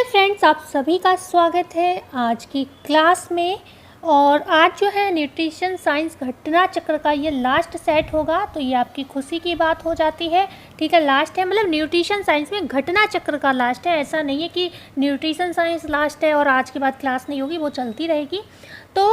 Hello friends, आप सभी का स्वागत है आज की क्लास में। और आज जो है न्यूट्रिशन साइंस घटना चक्र का ये लास्ट सेट होगा, तो ये आपकी खुशी की बात हो जाती है। ठीक है, लास्ट है, मतलब न्यूट्रिशन साइंस में घटना चक्र का लास्ट है। ऐसा नहीं है कि न्यूट्रिशन साइंस लास्ट है और आज के बाद क्लास नहीं होगी, वो चलती रहेगी। तो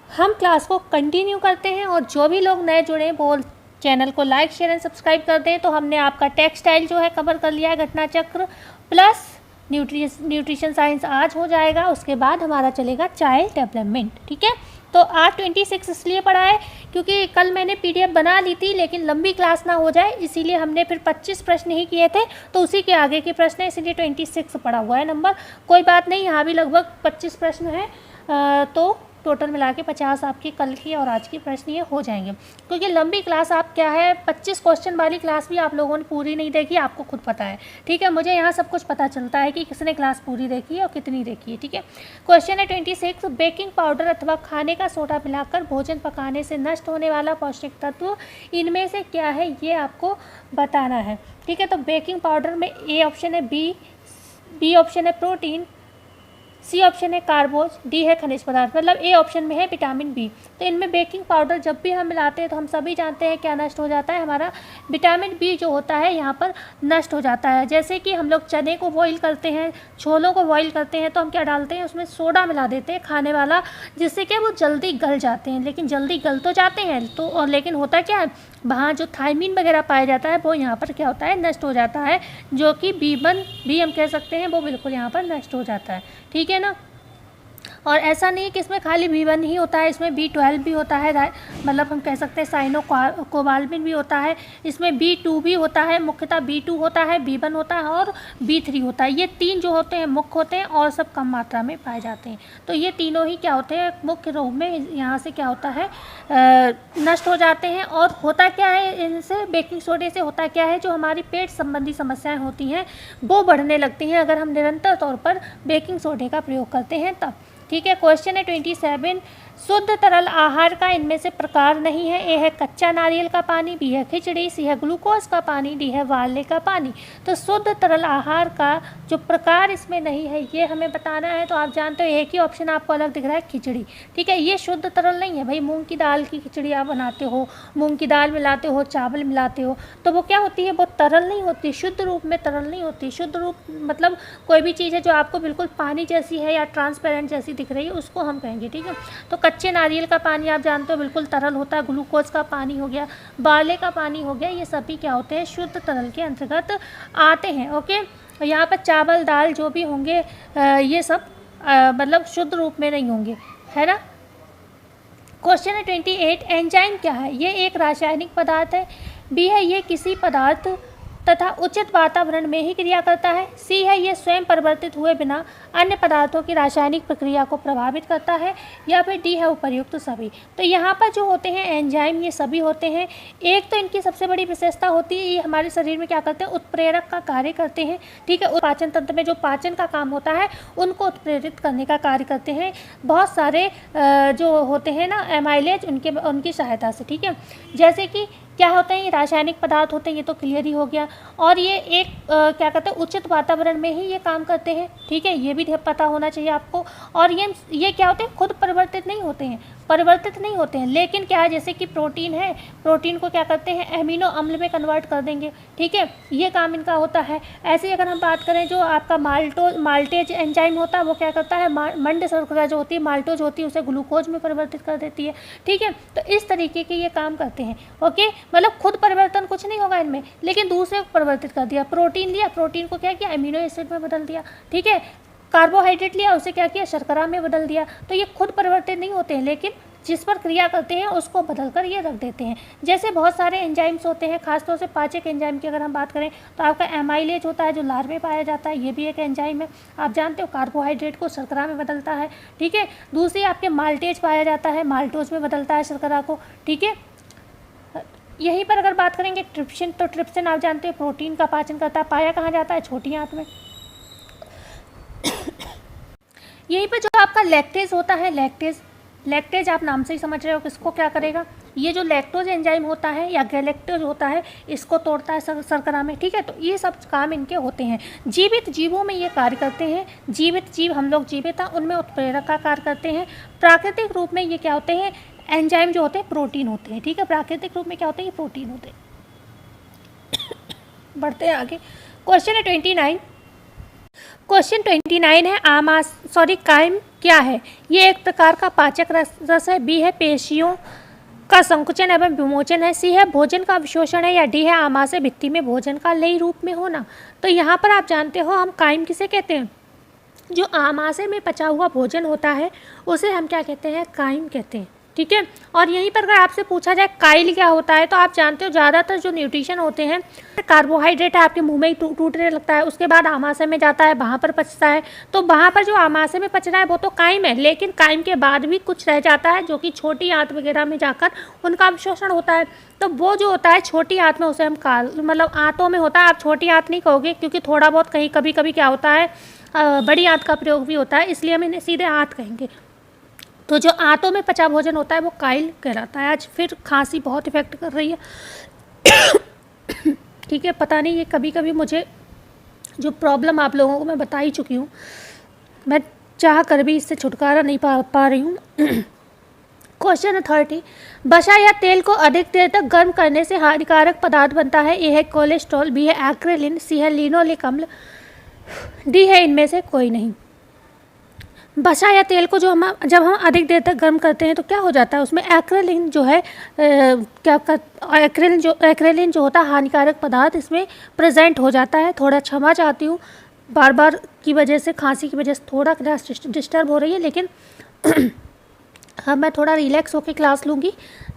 हम क्लास को कंटिन्यू करते हैं और जो भी लोग नए जुड़े वो चैनल को लाइक शेयर एंड सब्सक्राइब कर दें। तो हमने आपका टेक्सटाइल जो है कवर कर लिया है, घटना चक्र प्लस न्यूट्रिशन साइंस आज हो जाएगा। उसके बाद हमारा चलेगा चाइल्ड डेवलपमेंट। ठीक है, तो आज 26 इसलिए पढ़ा है क्योंकि कल मैंने पीडीएफ बना ली थी, लेकिन लंबी क्लास ना हो जाए इसीलिए हमने फिर 25 प्रश्न ही किए थे, तो उसी के आगे के प्रश्न है, इसलिए 26 पढ़ा हुआ है नंबर। कोई बात नहीं, यहाँ भी लगभग 25 प्रश्न हैं, तो टोटल मिला के 50 आपकी कल की और आज की प्रश्न ये हो जाएंगे। क्योंकि लंबी क्लास आप क्या है 25 क्वेश्चन वाली क्लास भी आप लोगों ने पूरी नहीं देखी, आपको खुद पता है। ठीक है, मुझे यहाँ सब कुछ पता चलता है कि किसने क्लास पूरी देखी है और कितनी देखी है। ठीक है, क्वेश्चन है 26, बेकिंग पाउडर अथवा खाने का सोडा मिलाकर भोजन पकाने से नष्ट होने वाला पौष्टिक तत्व इनमें से क्या है, ये आपको बताना है। ठीक है, तो बेकिंग पाउडर में ए ऑप्शन है बी ऑप्शन है प्रोटीन, सी ऑप्शन है कार्बोज, डी है खनिज पदार्थ। मतलब ए ऑप्शन में है विटामिन बी। तो इनमें बेकिंग पाउडर जब भी हम मिलाते हैं तो हम सभी जानते हैं क्या नष्ट हो जाता है, हमारा विटामिन बी जो होता है यहाँ पर नष्ट हो जाता है। जैसे कि हम लोग चने को बॉईल करते हैं, छोलों को बॉईल करते हैं, तो हम क्या डालते हैं उसमें सोडा मिला देते हैं खाने वाला, जिससे कि वो जल्दी गल जाते हैं। लेकिन जल्दी गल तो जाते हैं तो, और लेकिन होता क्या है, वहाँ जो थायमीन वगैरह पाया जाता है वो यहाँ पर क्या होता है, नष्ट हो जाता है, जो कि B1 भी हम कह सकते हैं, वो बिल्कुल यहाँ पर नष्ट हो जाता है। ठीक है ना। और ऐसा नहीं है कि इसमें खाली B1 ही होता है, इसमें B12 भी होता है, मतलब हम कह सकते हैं साइनो कोबाल्मिन भी होता है, इसमें B2 भी होता है, मुख्यतः B2 होता है, B1 होता है और B3 होता है। ये तीन जो होते हैं मुख्य होते हैं और सब कम मात्रा में पाए जाते हैं। तो ये तीनों ही क्या होते हैं, मुख्य रूप में यहाँ से क्या होता है, नष्ट हो जाते हैं। और होता क्या है इनसे, बेकिंग सोडे से होता क्या है, जो हमारी पेट संबंधी समस्याएँ होती हैं वो बढ़ने लगती हैं अगर हम निरंतर तौर पर बेकिंग सोडे का प्रयोग करते हैं तब। ठीक है, क्वेश्चन है 27, शुद्ध तरल आहार का इनमें से प्रकार नहीं है। ए है कच्चा नारियल का पानी, बी है खिचड़ी, सी है ग्लूकोज का पानी, डी है वाले का पानी। तो शुद्ध तरल आहार का जो प्रकार इसमें नहीं है ये हमें बताना है। तो आप जानते हो एक ही ऑप्शन आपको अलग दिख रहा है, खिचड़ी। ठीक है, ये शुद्ध तरल नहीं है भाई। मूंग की दाल की खिचड़ी आप बनाते हो, मूंग की दाल मिलाते हो, चावल मिलाते हो, तो वो क्या होती है, वो तरल नहीं होती, शुद्ध रूप में तरल नहीं होती। शुद्ध रूप मतलब कोई भी चीज़ है जो आपको बिल्कुल पानी जैसी है या ट्रांसपेरेंट जैसी दिख रही है, उसको हम कहेंगे। ठीक है, तो कच्चे नारियल का पानी आप जानते हो बिल्कुल तरल होता है, ग्लूकोज का पानी हो गया, बाले का पानी हो गया, ये सभी क्या होते हैं, शुद्ध तरल के अंतर्गत आते हैं। ओके, यहाँ पर चावल दाल जो भी होंगे ये सब मतलब शुद्ध रूप में नहीं होंगे, है ना। क्वेश्चन है 28, एंजाइम क्या है। ये एक रासायनिक पदार्थ है, बी है ये किसी पदार्थ तथा उचित वातावरण में ही क्रिया करता है, सी है ये स्वयं परिवर्तित हुए बिना अन्य पदार्थों की रासायनिक प्रक्रिया को प्रभावित करता है, या फिर डी है उपर्युक्त सभी। तो यहाँ पर जो होते हैं एंजाइम ये सभी होते हैं। एक तो इनकी सबसे बड़ी विशेषता होती है, ये हमारे शरीर में क्या करते हैं, उत्प्रेरक का कार्य करते हैं। ठीक है, पाचन तंत्र में जो पाचन का काम होता है उनको उत्प्रेरित करने का कार्य करते हैं बहुत सारे जो होते हैं ना एमाइलेज, उनकी सहायता से। ठीक है, जैसे कि क्या होते हैं, ये रासायनिक पदार्थ होते हैं, ये तो क्लियर ही हो गया। और ये एक क्या कहते हैं, उचित वातावरण में ही ये काम करते हैं। ठीक है, ये भी पता होना चाहिए आपको। और ये क्या होते हैं, खुद परिवर्तित नहीं होते हैं, लेकिन क्या है, जैसे कि प्रोटीन है, प्रोटीन को क्या करते हैं, एमिनो अम्ल में कन्वर्ट कर देंगे। ठीक है, ये काम इनका होता है। ऐसे ही अगर हम बात करें जो आपका माल्टेज एंजाइम होता है, वो क्या करता है, मंड शर्करा जो होती है, माल्टोज होती है, उसे ग्लूकोज में परिवर्तित कर देती है। ठीक है, तो इस तरीके के ये काम करते हैं। ओके, मतलब खुद परिवर्तन कुछ नहीं होगा इनमें, लेकिन दूसरे को परिवर्तित कर दिया। प्रोटीन लिया, प्रोटीन को क्या किया, अमीनो एसिड में बदल दिया। ठीक है, कार्बोहाइड्रेट लिया, उसे क्या किया, शर्करा में बदल दिया। तो ये खुद परिवर्तित नहीं होते हैं, लेकिन जिस पर क्रिया करते हैं उसको बदल कर ये रख देते हैं। जैसे बहुत सारे एंजाइम्स होते हैं, खासतौर से पाचक एंजाइम की अगर हम बात करें तो आपका एमाइलेज होता है जो लार में पाया जाता है, ये भी एक एंजाइम है। आप जानते हो कार्बोहाइड्रेट को शर्करा में बदलता है। ठीक है, दूसरी आपके माल्टेज पाया जाता है, माल्टोज में बदलता है शर्करा को। ठीक है, यहीं पर अगर बात करेंगे ट्रिप्सिन, तो ट्रिप्सिन आप जानते हैं प्रोटीन का पाचन करता है, पाया कहाँ जाता है, छोटी आंत में। यहीं पर जो आपका लैक्टेज होता है, लैक्टेज आप नाम से ही समझ रहे हो किसको क्या करेगा, ये जो लैक्टोज एंजाइम होता है या गैलेक्टोज होता है, इसको तोड़ता है शर्करा में, ठीक है। तो ये सब काम इनके होते हैं। जीवित जीवों में ये कार्य करते हैं। जीवित जीव, हम लोग जीवित हैं, उनमें उत्प्रेरक का कार्य करते हैं। प्राकृतिक रूप में ये क्या होते हैं, एंजाइम जो होते हैं प्रोटीन होते हैं, ठीक है। प्राकृतिक रूप में क्या होते हैं, ये प्रोटीन होते हैं। बढ़ते हैं आगे। क्वेश्चन है 29। क्वेश्चन 29 है काइम क्या है। ये एक प्रकार का पाचक रस है। बी है पेशियों का संकुचन एवं विमोचन है। सी है भोजन का अवशोषण है। या डी है आमाशय भित्ति में भोजन का लई रूप में होना। तो यहाँ पर आप जानते हो हम काइम किसे कहते हैं, जो आमाशय में पचा हुआ भोजन होता है उसे हम क्या कहते हैं, काइम कहते हैं, ठीक है। और यहीं पर अगर आपसे पूछा जाए काइल क्या होता है, तो आप जानते हो ज़्यादातर जो न्यूट्रिशन होते हैं, कार्बोहाइड्रेट है आपके मुंह में ही टूटने लगता है, उसके बाद आमाशय में जाता है, वहाँ पर पचता है। तो वहाँ पर जो आमाशय में पच रहा है वो तो काइम है, लेकिन काइम के बाद भी कुछ रह जाता है जो कि छोटी आंत वगैरह में जाकर उनका अवशोषण होता है। तो वो जो होता है छोटी आंत में, उसे हम मतलब आंतों में होता है। आप छोटी आंत नहीं कहोगे, क्योंकि थोड़ा बहुत कहीं कभी कभी क्या होता है, बड़ी आंत का प्रयोग भी होता है, इसलिए हम इन्हें सीधे आंत कहेंगे। तो जो आंतों में पचा भोजन होता है वो काइल कहलाता है। आज फिर खांसी बहुत इफेक्ट कर रही है, ठीक है। पता नहीं, ये कभी कभी मुझे जो प्रॉब्लम आप लोगों को मैं बता ही चुकी हूँ, मैं चाह कर भी इससे छुटकारा नहीं पा रही हूँ। क्वेश्चन 30। वसा या तेल को अधिक देर तक गर्म करने से हानिकारक पदार्थ बनता है। ए है कोलेस्ट्रॉल, बी है एक्रेलिन, सी है लिनोलिक अम्ल, डी है इनमें से कोई नहीं। वसा या तेल को जब हम अधिक देर तक गर्म करते हैं तो क्या हो जाता है, उसमें एक्रेलिन जो है एक्रेलिन जो होता है हानिकारक पदार्थ इसमें प्रेजेंट हो जाता है। थोड़ा क्षमा चाहती हूँ, बार बार की वजह से, खांसी की वजह से थोड़ा क्लास डिस्टर्ब हो रही है, लेकिन हाँ मैं थोड़ा रिलैक्स होकर क्लास लूँगी,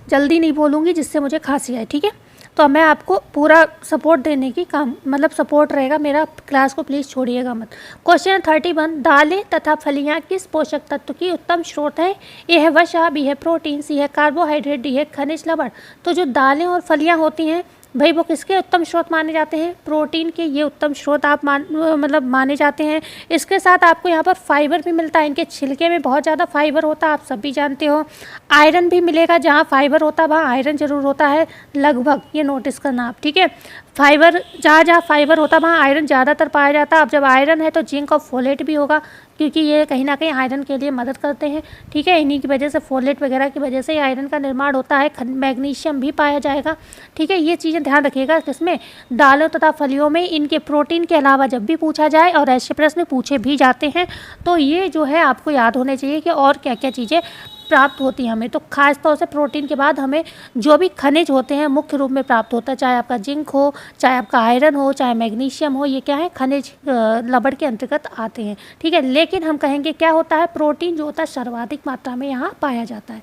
जल्दी नहीं बोलूँगी जिससे मुझे खांसी आए, ठीक है। तो मैं आपको पूरा सपोर्ट देने की काम, मतलब सपोर्ट रहेगा मेरा, क्लास को प्लीज़ छोड़िएगा मत। क्वेश्चन 31। दालें तथा फलियां किस पोषक तत्व की उत्तम स्रोत है। ए है वसा, बी है प्रोटीन, सी है कार्बोहाइड्रेट, डी है खनिज लवण। तो जो दालें और फलियां होती हैं भाई, वो किसके उत्तम स्रोत माने जाते हैं, प्रोटीन के ये उत्तम स्रोत आप माने जाते हैं। इसके साथ आपको यहाँ पर फाइबर भी मिलता है, इनके छिलके में बहुत ज़्यादा फाइबर होता है, आप सभी जानते हो। आयरन भी मिलेगा, जहाँ फाइबर होता है वहाँ आयरन जरूर होता है, लगभग, ये नोटिस करना आप, ठीक है। फाइबर, जहाँ जहाँ फाइबर होता है वहाँ आयरन ज़्यादातर पाया जाता है। अब जब आयरन है तो जिंक और फोलेट भी होगा, क्योंकि ये कहीं ना कहीं आयरन के लिए मदद करते हैं, ठीक है। इन्हीं की वजह से, फोलेट वगैरह की वजह से आयरन का निर्माण होता है। मैग्नीशियम भी पाया जाएगा, ठीक है। ये चीज़ें ध्यान रखिएगा किसमें, दालों तथा फलियों में। इनके प्रोटीन के अलावा जब भी पूछा जाए, और ऐसे प्रश्न पूछे भी जाते हैं, तो ये जो है आपको याद होने चाहिए कि और क्या क्या चीज़ें प्राप्त होती हैं हमें। तो खास तौर से प्रोटीन के बाद हमें जो भी खनिज होते हैं मुख्य रूप में प्राप्त होता है, चाहे आपका जिंक हो, चाहे आपका आयरन हो, चाहे मैग्नीशियम हो, ये क्या है, खनिज लवण के अंतर्गत आते हैं, ठीक है। लेकिन हम कहेंगे क्या होता है, प्रोटीन जो होता है सर्वाधिक मात्रा में यहाँ पाया जाता है।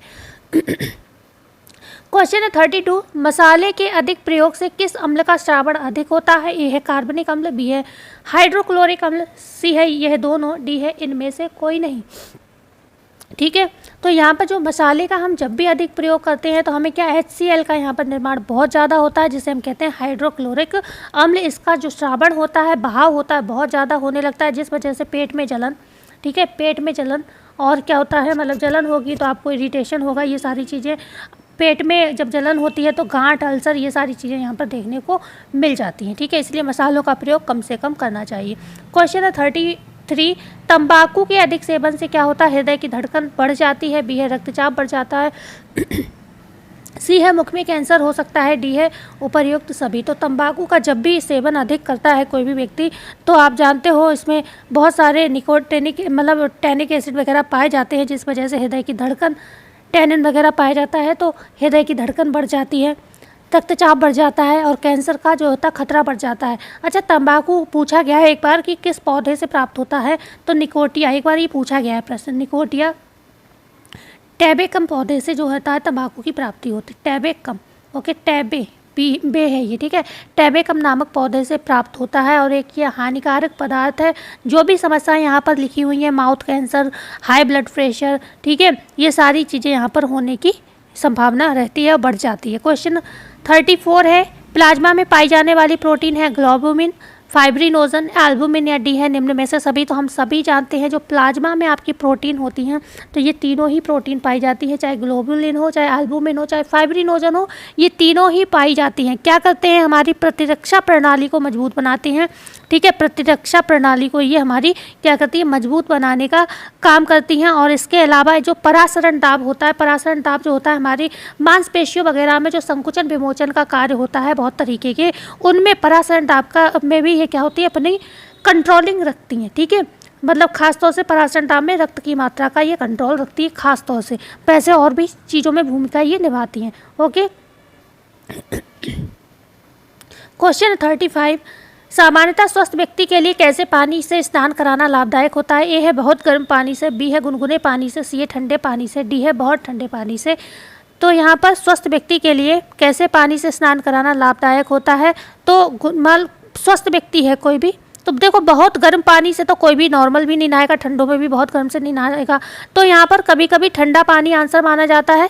क्वेश्चन है 32। मसाले के अधिक प्रयोग से किस अम्ल का श्रावण अधिक होता है। ए है कार्बनिक अम्ल, बी है हाइड्रोक्लोरिक अम्ल, सी है यह दोनों, डी है इनमें से कोई नहीं, ठीक है। तो यहाँ पर जो मसाले का हम जब भी अधिक प्रयोग करते हैं तो हमें क्या, HCl का यहाँ पर निर्माण बहुत ज़्यादा होता है, जिसे हम कहते हैं हाइड्रोक्लोरिक अम्ल। इसका जो श्रावण होता है, बहाव होता है, बहुत ज़्यादा होने लगता है, जिस वजह से पेट में जलन, ठीक है, पेट में जलन, और क्या होता है, मतलब जलन होगी तो आपको इरिटेशन होगा, ये सारी चीज़ें पेट में जब जलन होती है तो गांठ, अल्सर, ये सारी चीज़ें यहाँ पर देखने को मिल जाती हैं, ठीक है। इसलिए मसालों का प्रयोग कम से कम करना चाहिए। क्वेश्चन है 33। तंबाकू के अधिक सेवन से क्या होता है, हृदय की धड़कन बढ़ जाती है, बी है रक्तचाप बढ़ जाता है, सी है मुख में कैंसर हो सकता है, डी है उपर्युक्त सभी। तो तंबाकू का जब भी सेवन अधिक करता है कोई भी व्यक्ति, तो आप जानते हो इसमें बहुत सारे निकोटिनिक, मतलब टैनिक एसिड वगैरह पाए जाते हैं, जिस वजह से हृदय की धड़कन, टैनिन वगैरह पाया जाता है, तो हृदय की धड़कन बढ़ जाती है, रक्तचाप बढ़ जाता है, और कैंसर का जो होता है खतरा बढ़ जाता है। अच्छा, तंबाकू पूछा गया है एक बार कि किस पौधे से प्राप्त होता है, तो निकोटिया, एक बार ये पूछा गया है प्रश्न, निकोटिया टैबेकम पौधे से जो होता है तंबाकू की प्राप्ति होती है। टैबेकम, ओके, टैबे बे है ये, ठीक है, टैबेकम नामक पौधे से प्राप्त होता है। और एक ये हानिकारक पदार्थ है। जो भी समस्याएं यहाँ पर लिखी हुई हैं, mouth cancer, high blood pressure, ठीक है, ये सारी चीज़ें यहाँ पर होने की संभावना रहती है और बढ़ जाती है। क्वेश्चन 34 है। प्लाज्मा में पाई जाने वाली प्रोटीन है ग्लोबुमिन, फाइब्रिनोजन, एल्बुमिन या डी है निम्न में से सभी। तो हम सभी जानते हैं जो प्लाज्मा में आपकी प्रोटीन होती हैं तो ये तीनों ही प्रोटीन पाई जाती है, चाहे ग्लोबुलिन हो, चाहे एल्बुमिन हो, चाहे फाइब्रिनोजन हो, ये तीनों ही पाई जाती हैं। क्या करते हैं, हमारी प्रतिरक्षा प्रणाली को मजबूत बनाती हैं। ठीक है, प्रतिरक्षा प्रणाली को ये हमारी क्या करती है, मजबूत बनाने का काम करती हैं। और इसके अलावा जो परासरण दाब होता है, परासरण दाब जो होता है हमारी मांसपेशियों वगैरह में जो संकुचन विमोचन का कार्य होता है बहुत तरीके के, उनमें परासरण दाब का में भी ये क्या होती है, अपनी कंट्रोलिंग रखती हैं। ठीक है, मतलब खास तौर से परासरण दाब में रक्त की मात्रा का ये कंट्रोल रखती है खास तौर से। वैसे और भी चीज़ों में भूमिका ये निभाती हैं। ओके, क्वेश्चन 35, सामान्यतः स्वस्थ व्यक्ति के लिए कैसे पानी से स्नान कराना लाभदायक होता है। ए है बहुत गर्म पानी से, बी है गुनगुने पानी से, सी है ठंडे पानी से, डी है बहुत ठंडे पानी से। तो यहाँ पर स्वस्थ व्यक्ति के लिए कैसे पानी से स्नान कराना लाभदायक होता है, तो मान स्वस्थ व्यक्ति है कोई भी, तो देखो बहुत गर्म पानी से तो कोई भी नॉर्मल भी नहीं नहाएगा, ठंडों में भी बहुत गर्म से नहीं नहाएगा, तो यहाँ पर कभी कभी ठंडा पानी आंसर माना जाता है।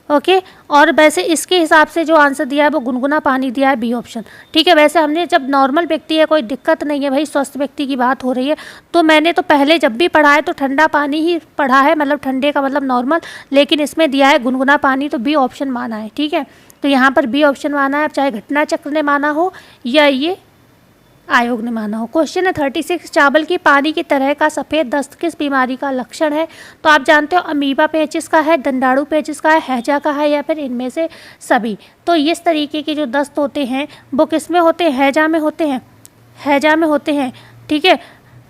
ओके, और वैसे इसके हिसाब से जो आंसर दिया है वो गुनगुना पानी दिया है, बी ऑप्शन। ठीक है, वैसे हमने जब नॉर्मल व्यक्ति है, कोई दिक्कत नहीं है भाई, स्वस्थ व्यक्ति की बात हो रही है, तो मैंने तो पहले जब भी पढ़ा है तो ठंडा पानी ही पढ़ा है, मतलब ठंडे का मतलब नॉर्मल, लेकिन इसमें दिया है गुनगुना पानी, तो बी ऑप्शन माना है। ठीक है, तो यहाँ पर बी ऑप्शन माना है, चाहे घटना चक्र ने माना हो या ये आयोग ने माना हो। क्वेश्चन है 36, चावल की पानी की तरह का सफ़ेद दस्त किस बीमारी का लक्षण है। तो आप जानते हो अमीबा पेचिस का है, दंडाणु पेचिस का है, हैजा का है, या फिर इनमें से सभी। तो इस तरीके के जो दस्त होते हैं वो किस में होते हैं, हैजा में होते हैं, हैजा में होते हैं। ठीक है,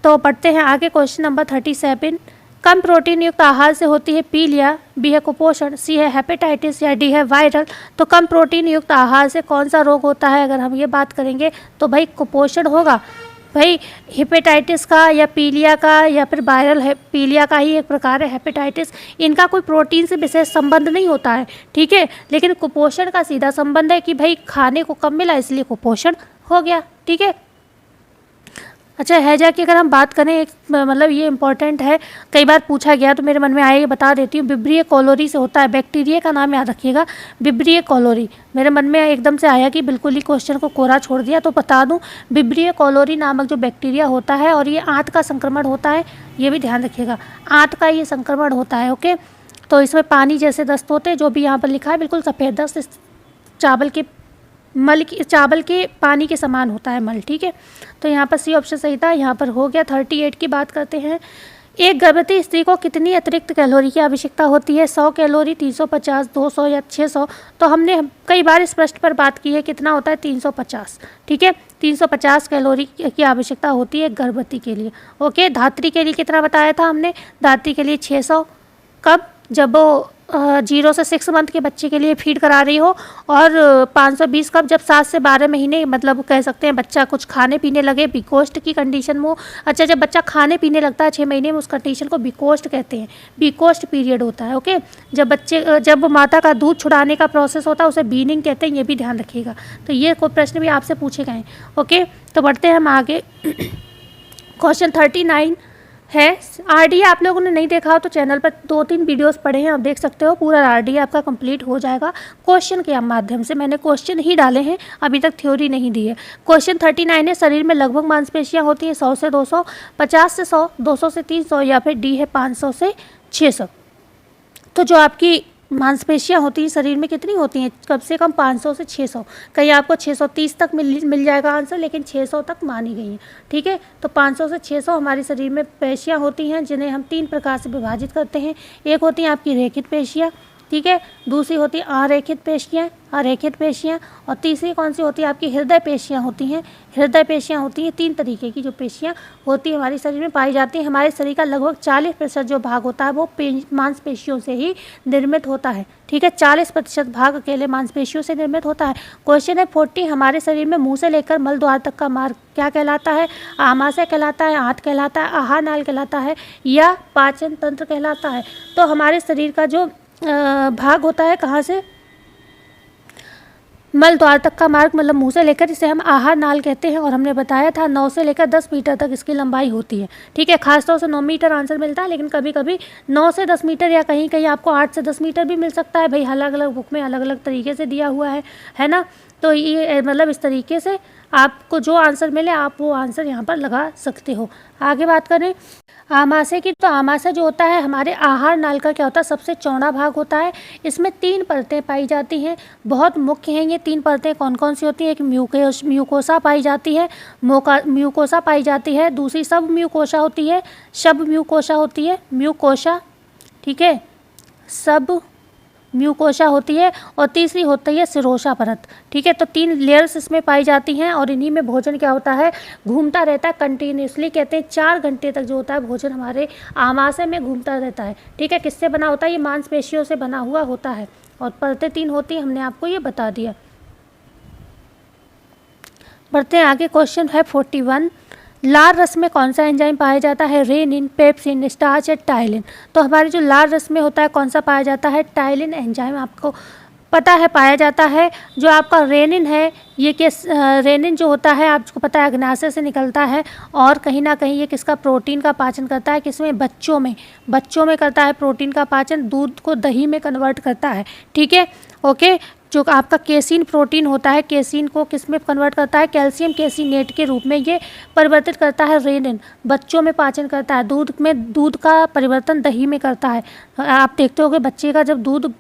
तो पढ़ते हैं आगे। क्वेश्चन नंबर 37, कम प्रोटीन युक्त आहार से होती है पीलिया, बी है कुपोषण, सी है हेपेटाइटिस, या डी है वायरल। तो कम प्रोटीन युक्त आहार से कौन सा रोग होता है, अगर हम ये बात करेंगे तो भाई कुपोषण होगा। भाई हेपेटाइटिस का या पीलिया का या फिर वायरल है, पीलिया का ही एक प्रकार है हेपेटाइटिस, इनका कोई प्रोटीन से विशेष संबंध नहीं होता है। ठीक है, लेकिन कुपोषण का सीधा संबंध है कि भाई खाने को कम मिला इसलिए कुपोषण हो गया। ठीक है, अच्छा हैजा की अगर हम बात करें, एक मतलब ये इंपॉर्टेंट है, कई बार पूछा गया तो मेरे मन में आया, ये बता देती हूँ। विब्रियो कॉलोरी से होता है, बैक्टीरिया का नाम याद रखिएगा, विब्रियो कॉलोरी। मेरे मन में एकदम से आया कि बिल्कुल ही क्वेश्चन को कोरा छोड़ दिया, तो बता दूँ विब्रियो कॉलोरी नामक जो बैक्टीरिया होता है, और ये आंत का संक्रमण होता है, ये भी ध्यान रखिएगा, आंत का ये संक्रमण होता है। ओके, तो इसमें पानी जैसे दस्त होते हैं, जो भी यहाँ पर लिखा है बिल्कुल सफ़ेद दस्त, चावल के मल की, चावल के पानी के समान होता है मल। ठीक है, तो यहाँ पर सी ऑप्शन सही था। यहाँ पर हो गया। 38 की बात करते हैं, एक गर्भवती स्त्री को कितनी अतिरिक्त कैलोरी की आवश्यकता होती है, 100 कैलोरी, 350, 200 या 600। तो हमने कई बार इस प्रश्न पर बात की है, कितना होता है, 350। ठीक है, 350 कैलोरी की आवश्यकता होती है गर्भवती के लिए। ओके, धात्री के लिए कितना बताया था हमने, धात्री के लिए 600, कब, जब वो 0 से 6 मंथ के बच्चे के लिए फीड करा रही हो, और 520 कब, जब 7 से 12 महीने, मतलब कह सकते हैं बच्चा कुछ खाने पीने लगे, बिकोस्ट की कंडीशन में। अच्छा, जब बच्चा खाने पीने लगता है 6 महीने में, उस कंडीशन को बिकोस्ट कहते हैं, बिकोस्ट पीरियड होता है। ओके, जब माता का दूध छुड़ाने का प्रोसेस होता है उसे बीनिंग कहते हैं, ये भी ध्यान रखिएगा। तो ये कोई प्रश्न भी आपसे पूछे गए। ओके, तो बढ़ते हैं हम आगे। क्वेश्चन 39 है, आरडीए आप लोगों ने नहीं देखा हो तो चैनल पर 2-3 वीडियोस पढ़े हैं, आप देख सकते हो, पूरा आरडीए आपका कंप्लीट हो जाएगा क्वेश्चन के माध्यम से। मैंने क्वेश्चन ही डाले हैं, अभी तक थ्योरी नहीं दी है। क्वेश्चन 39 है, शरीर में लगभग मांसपेशियां होती हैं 100 से 200, 50 से 100, 200 से 300, या फिर डी है 500 से 600। तो जो आपकी मांसपेशियां होती हैं शरीर में कितनी होती हैं, कम से कम 500 से 600। कहीं आपको 630 तक मिल जाएगा आंसर, लेकिन 600 तक मानी गई है। ठीक है, तो 500 से 600 हमारे शरीर में पेशियां होती हैं, जिन्हें हम 3 प्रकार से विभाजित करते हैं। एक होती हैं आपकी रेखित पेशियां, ठीक है, दूसरी होती है अरेखित पेशियां, और तीसरी कौन सी होती है, आपकी हृदय पेशियां होती हैं। हृदय पेशियां होती हैं, 3 तरीके की जो पेशियां होती है हमारे शरीर में पाई जाती हैं। हमारे शरीर का लगभग 40% जो भाग होता है वो मांसपेशियों से ही निर्मित होता है। ठीक है, 40% भाग अकेले मांसपेशियों से निर्मित होता है। क्वेश्चन है 40, हमारे शरीर में मुंह से लेकर मल द्वार तक का मार्ग क्या कहलाता है, आमाशय कहलाता है, आंत कहलाता है, आहार नाल कहलाता है, या पाचन तंत्र कहलाता है। तो हमारे शरीर का जो भाग होता है कहाँ से, मल द्वार तक का मार्ग, मतलब मुंह से लेकर, इसे हम आहार नाल कहते हैं, और हमने बताया था 9 से लेकर 10 मीटर तक इसकी लंबाई होती है। ठीक है, खासतौर से 9 मीटर आंसर मिलता है, लेकिन कभी कभी 9 से 10 मीटर या कहीं कहीं आपको 8 से 10 मीटर भी मिल सकता है। भाई अलग अलग बुक में अलग अलग तरीके से दिया हुआ है ना। तो ये मतलब इस तरीके से आपको जो आंसर मिले आप वो आंसर यहाँ पर लगा सकते हो। आगे बात करें आमाशय की, तो आमाशय जो होता है हमारे आहार नाल का क्या होता है, सबसे चौड़ा भाग होता है। इसमें 3 परतें पाई जाती हैं, बहुत मुख्य हैं ये 3 परतें। कौन कौन सी होती हैं? एक म्यूकोसा पाई जाती है, म्यूकोसा पाई जाती है, दूसरी सब म्यूकोसा होती है, म्यूकोसा होती है, म्यूकोसा, ठीक है, सब म्यूकोसा होती है, और तीसरी होती है सिरोसा परत, ठीक है। तो 3 लेयर्स इसमें पाई जाती हैं, और इन्हीं में भोजन क्या होता है, घूमता रहता है कंटिन्यूसली। कहते हैं 4 घंटे तक जो होता है भोजन हमारे आमाशय में घूमता रहता है, ठीक है। किससे बना होता है? ये मांसपेशियों से बना हुआ होता है, और परतें 3 होती हैं, हमने आपको ये बता दिया। बढ़ते हैं आगे, क्वेश्चन है 41। लाल रस में कौन सा एंजाइम पाया जाता है? रेनिन, पेप्सिन, स्टार्च या टाइलिन। तो हमारे जो लाल रस में होता है कौन सा पाया जाता है? टाइलिन एंजाइम आपको पता है पाया जाता है। जो आपका रेनिन है ये रेनिन जो होता है आपको पता है अग्नाशय से निकलता है, और कहीं ना कहीं ये किसका प्रोटीन का पाचन करता है? किसमें? बच्चों में करता है प्रोटीन का पाचन, दूध को दही में कन्वर्ट करता है, ठीक है, ओके। जो आपका केसिन प्रोटीन होता है, केसिन को किस में कन्वर्ट करता है? कैल्शियम केसिनेट के रूप में ये परिवर्तित करता है। रेनिन बच्चों में पाचन करता है, दूध का परिवर्तन दही में करता है। आप देखते होंगे बच्चे का जब दूध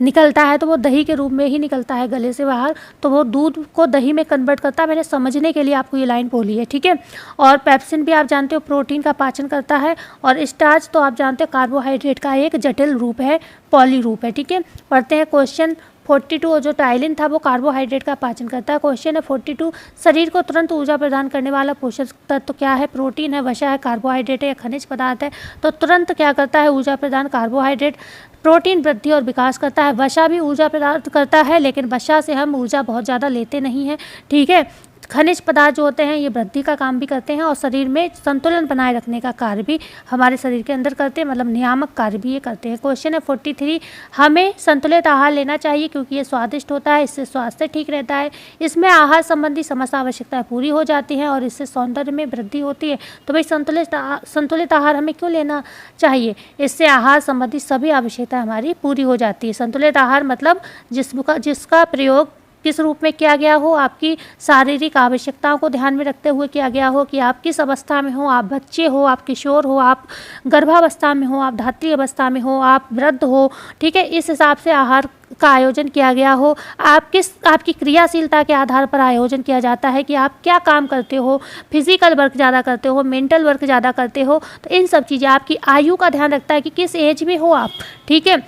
निकलता है तो वो दही के रूप में ही निकलता है गले से बाहर, तो वो दूध को दही में कन्वर्ट करता है। मैंने समझने के लिए आपको ये लाइन बोली है, ठीक है। और पेप्सिन भी आप जानते हो प्रोटीन का पाचन करता है, और स्टार्च तो आप जानते हो कार्बोहाइड्रेट का एक जटिल रूप है, पॉली रूप है, ठीक है। पढ़ते हैं क्वेश्चन 42। जो टाइलिन था वो कार्बोहाइड्रेट का पाचन करता है। क्वेश्चन है 42। शरीर को तुरंत ऊर्जा प्रदान करने वाला पोषक तत्व क्या है? प्रोटीन है, वसा है, कार्बोहाइड्रेट है या खनिज पदार्थ है? तो तुरंत क्या करता है ऊर्जा प्रदान? कार्बोहाइड्रेट। प्रोटीन वृद्धि और विकास करता है, वसा भी ऊर्जा प्रदान करता है, लेकिन वसा से हम ऊर्जा बहुत ज़्यादा लेते नहीं हैं, ठीक है। खनिज पदार्थ जो होते हैं ये वृद्धि का काम भी करते हैं, और शरीर में संतुलन बनाए रखने का कार्य भी हमारे शरीर के अंदर करते हैं, मतलब नियामक कार्य भी ये करते हैं। क्वेश्चन है 43। हमें संतुलित आहार लेना चाहिए क्योंकि ये स्वादिष्ट होता है, इससे स्वास्थ्य ठीक रहता है, इसमें आहार संबंधी समस्त आवश्यकताएं पूरी हो जाती हैं, और इससे सौंदर्य में वृद्धि होती है। तो भाई संतुलित आहार हमें क्यों लेना चाहिए? इससे आहार संबंधी सभी आवश्यकताएं हमारी पूरी हो जाती है। संतुलित आहार मतलब जिसका प्रयोग किस रूप में किया गया हो, आपकी शारीरिक आवश्यकताओं को ध्यान में रखते हुए किया गया हो, कि आप किस अवस्था में हो, आप बच्चे हो, आप किशोर हो, आप गर्भावस्था में हो, आप धात्री अवस्था में हो, आप वृद्ध हो, ठीक है, इस हिसाब से आहार का आयोजन किया गया हो। आपकी क्रियाशीलता के आधार पर आयोजन किया जाता है कि आप क्या काम करते हो, फिजिकल वर्क ज़्यादा करते हो, मेंटल वर्क ज़्यादा करते हो, तो इन सब चीज़ें आपकी आयु का ध्यान रखता है कि किस एज में हो आप, ठीक है।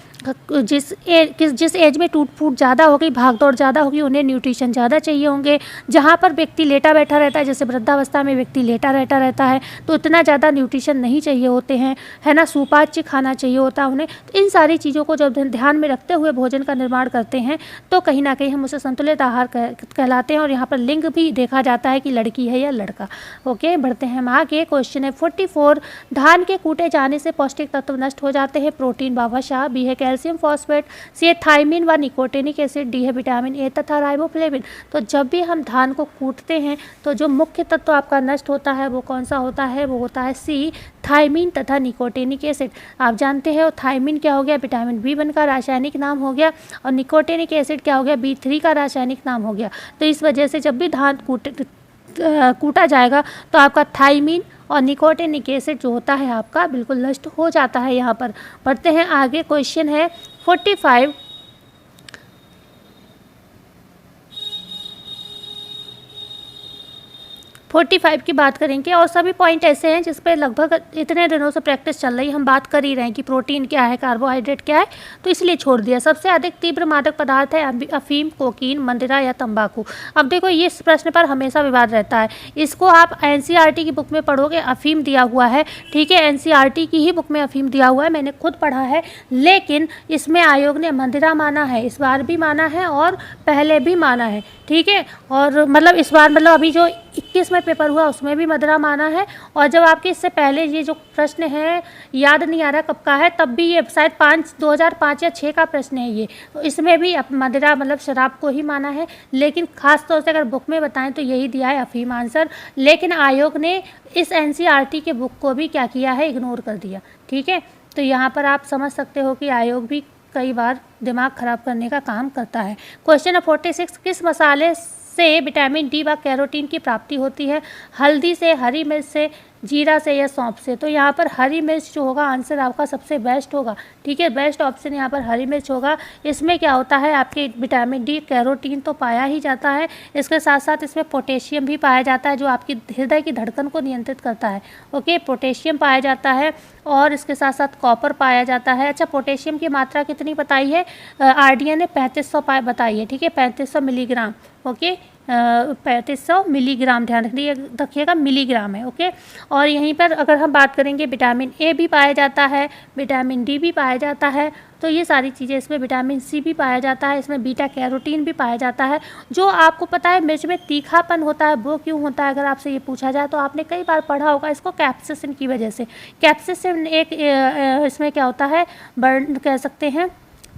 जिस एज में टूट फूट ज़्यादा होगी, भाग दौड़ ज़्यादा होगी, उन्हें न्यूट्रिशन ज़्यादा चाहिए होंगे। जहाँ पर व्यक्ति लेटा बैठा रहता है, जैसे वृद्धावस्था में व्यक्ति लेटा बैठा रहता है, तो इतना ज़्यादा न्यूट्रिशन नहीं चाहिए होते हैं, है ना, सुपाच्य खाना चाहिए होता है उन्हें। तो इन सारी चीज़ों को जब ध्यान में रखते हुए भोजन का निर्माण करते हैं तो कहीं ना कहीं हम उसे संतुलित आहार कहलाते हैं। और यहाँ पर लिंग भी देखा जाता है कि लड़की है या लड़का। ओके, बढ़ते हैं हम आगे। क्वेश्चन है 44। धान के कूटे जाने से पौष्टिक तत्व नष्ट हो जाते हैं। प्रोटीन व वसा, बी है कैल्शियम फॉस्फेट, सी है थायमिन व निकोटिनिक एसिड, डी है विटामिन ए तथा राइबोफ्लेविन। तो जब भी हम धान को कूटते हैं तो जो मुख्य तत्व आपका नष्ट होता है वो कौन सा होता है? वो होता है सी, थायमिन तथा निकोटिनिक एसिड। आप जानते हैं थायमिन क्या हो गया? विटामिन B1 का रासायनिक नाम हो गया, और निकोटिनिक एसिड क्या हो गया? B3 का रासायनिक नाम हो गया। तो इस वजह से जब भी धान कूटा जाएगा तो आपका थायमिन और निकोटिनिक एसिड जो होता है आपका बिल्कुल नष्ट हो जाता है। यहाँ पर पढ़ते हैं आगे। क्वेश्चन है 45। 45 की बात करेंगे, और सभी पॉइंट ऐसे हैं जिस पे लगभग इतने दिनों से प्रैक्टिस चल रही, हम बात कर ही रहे हैं कि प्रोटीन क्या है, कार्बोहाइड्रेट क्या है, तो इसलिए छोड़ दिया। सबसे अधिक तीव्र मादक पदार्थ है अफीम, कोकीन, मंदिरा या तंबाकू। अब देखो ये इस प्रश्न पर हमेशा विवाद रहता है, इसको आप NCERT की बुक में पढ़ोगे, अफीम दिया हुआ है, ठीक है, NCERT की ही बुक में अफीम दिया हुआ है, मैंने खुद पढ़ा है, लेकिन इसमें आयोग ने मंदिरा माना है, इस बार भी माना है और पहले भी माना है, ठीक है। और मतलब इस बार मतलब अभी जो 21 में पेपर हुआ उसमें भी मदिरा माना है, और जब आपके इससे पहले ये जो प्रश्न है याद नहीं आ रहा कब का है, तब भी ये शायद 2005 या 6 का प्रश्न है ये, तो इसमें भी मदिरा मतलब शराब को ही माना है, लेकिन खास तौर से अगर बुक में बताएं तो यही दिया है अफीम आंसर। लेकिन आयोग ने इस NCERT के बुक को भी क्या किया है? इग्नोर कर दिया, ठीक है। तो यहाँ पर आप समझ सकते हो कि आयोग भी कई बार दिमाग ख़राब करने का काम करता है। क्वेश्चन 46, किस मसाले से विटामिन डी व कैरोटीन की प्राप्ति होती है? हल्दी से, हरी मिर्च से, जीरा से या सौंफ से? तो यहाँ पर हरी मिर्च जो होगा आंसर आपका सबसे बेस्ट होगा। ठीक है, बेस्ट ऑप्शन यहाँ पर हरी मिर्च होगा। इसमें क्या होता है, आपके विटामिन डी, कैरोटीन तो पाया ही जाता है, इसके साथ साथ इसमें पोटेशियम भी पाया जाता है जो आपकी हृदय की धड़कन को नियंत्रित करता है। ओके, पोटेशियम पाया जाता है और इसके साथ साथ कॉपर पाया जाता है। अच्छा, पोटेशियम की मात्रा कितनी बताई है? RDA ने 3500 बताई है। ठीक है, 3500 मिलीग्राम। ओके, 3500 मिलीग्राम, ध्यान रखिएगा मिलीग्राम है। ओके, और यहीं पर अगर हम बात करेंगे विटामिन ए भी पाया जाता है, विटामिन डी भी पाया जाता है, तो ये सारी चीज़ें, इसमें विटामिन सी भी पाया जाता है, इसमें बीटा कैरोटीन भी पाया जाता है। जो आपको पता है मिर्च में तीखापन होता है वो क्यों होता है, अगर आपसे ये पूछा जाए तो आपने कई बार पढ़ा होगा, इसको कैप्सिसिन की वजह से। कैप्सिसिन एक इसमें क्या होता है, बर्न कह सकते हैं,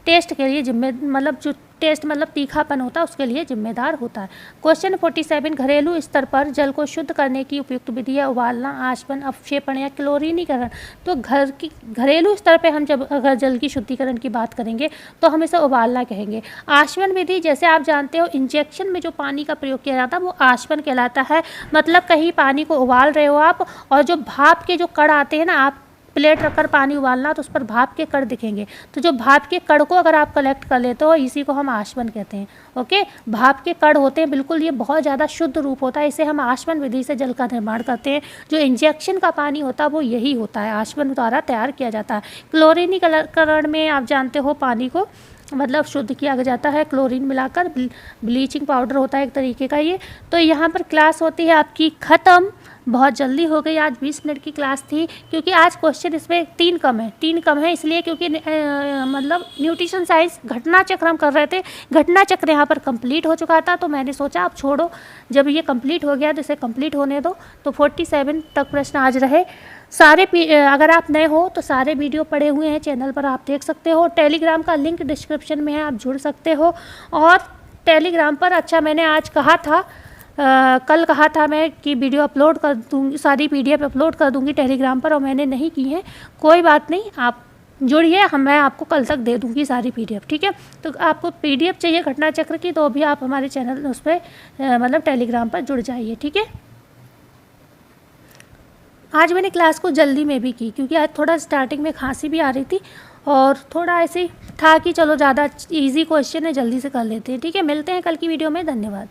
टेस्ट के लिए मतलब जो टेस्ट मतलब तीखापन होता है उसके लिए जिम्मेदार होता है। क्वेश्चन 47, घरेलू स्तर पर जल को शुद्ध करने की उपयुक्त विधि है? उबालना, आशवन, अवक्षेपण या क्लोरीनीकरण? तो घरेलू स्तर पे हम जब अगर जल की शुद्धिकरण की बात करेंगे तो हम इसे उबालना कहेंगे। आशवन विधि, जैसे आप जानते हो इंजेक्शन में जो पानी का प्रयोग किया जाता है वो आशवन कहलाता है। मतलब कहीं पानी को उबाल रहे हो आप और जो भाप के जो कण आते हैं ना, आप प्लेट रखकर पानी उबालना तो उस पर भाप के कण दिखेंगे, तो जो भाप के कण को अगर आप कलेक्ट कर लेते हो इसी को हम आशवन कहते हैं। ओके, भाप के कण होते हैं बिल्कुल, ये बहुत ज़्यादा शुद्ध रूप होता है, इसे हम आशवन विधि से जल का निर्माण करते हैं। जो इंजेक्शन का पानी होता है वो यही होता है, आशवन द्वारा तैयार किया जाता है। क्लोरीनीकरण में आप जानते हो पानी को मतलब शुद्ध किया जाता है, क्लोरीन मिलाकर, ब्लीचिंग पाउडर होता है एक तरीके का ये। तो यहाँ पर क्लास होती है आपकी ख़त्म। बहुत जल्दी हो गई, आज 20 मिनट की क्लास थी, क्योंकि आज क्वेश्चन इसमें 3 कम है इसलिए, क्योंकि मतलब न्यूट्रिशन साइंस घटना चक्र हम कर रहे थे, घटना चक्र यहाँ पर कंप्लीट हो चुका था, तो मैंने सोचा अब छोड़ो, जब ये कंप्लीट हो गया तो इसे कंप्लीट होने दो। तो 47 तक प्रश्न आज रहे सारे। अगर आप नए हो तो सारे वीडियो पड़े हुए हैं चैनल पर, आप देख सकते हो। टेलीग्राम का लिंक डिस्क्रिप्शन में है, आप जुड़ सकते हो। और टेलीग्राम पर, अच्छा मैंने आज कहा था, कल कहा था मैं कि वीडियो अपलोड कर दूँगी, सारी PDF अपलोड कर दूँगी टेलीग्राम पर, और मैंने नहीं की है। कोई बात नहीं, आप जुड़िए, मैं आपको कल तक दे दूँगी सारी PDF। ठीक है, तो आपको PDF चाहिए घटना चक्र की तो भी आप हमारे चैनल उस पर मतलब टेलीग्राम पर जुड़ जाइए। ठीक है, आज मैंने क्लास को जल्दी में भी की क्योंकि आज थोड़ा स्टार्टिंग में खांसी भी आ रही थी और थोड़ा ऐसे था कि चलो ज़्यादा इजी क्वेश्चन है, जल्दी से कर लेते हैं। ठीक है, मिलते हैं कल की वीडियो में, धन्यवाद।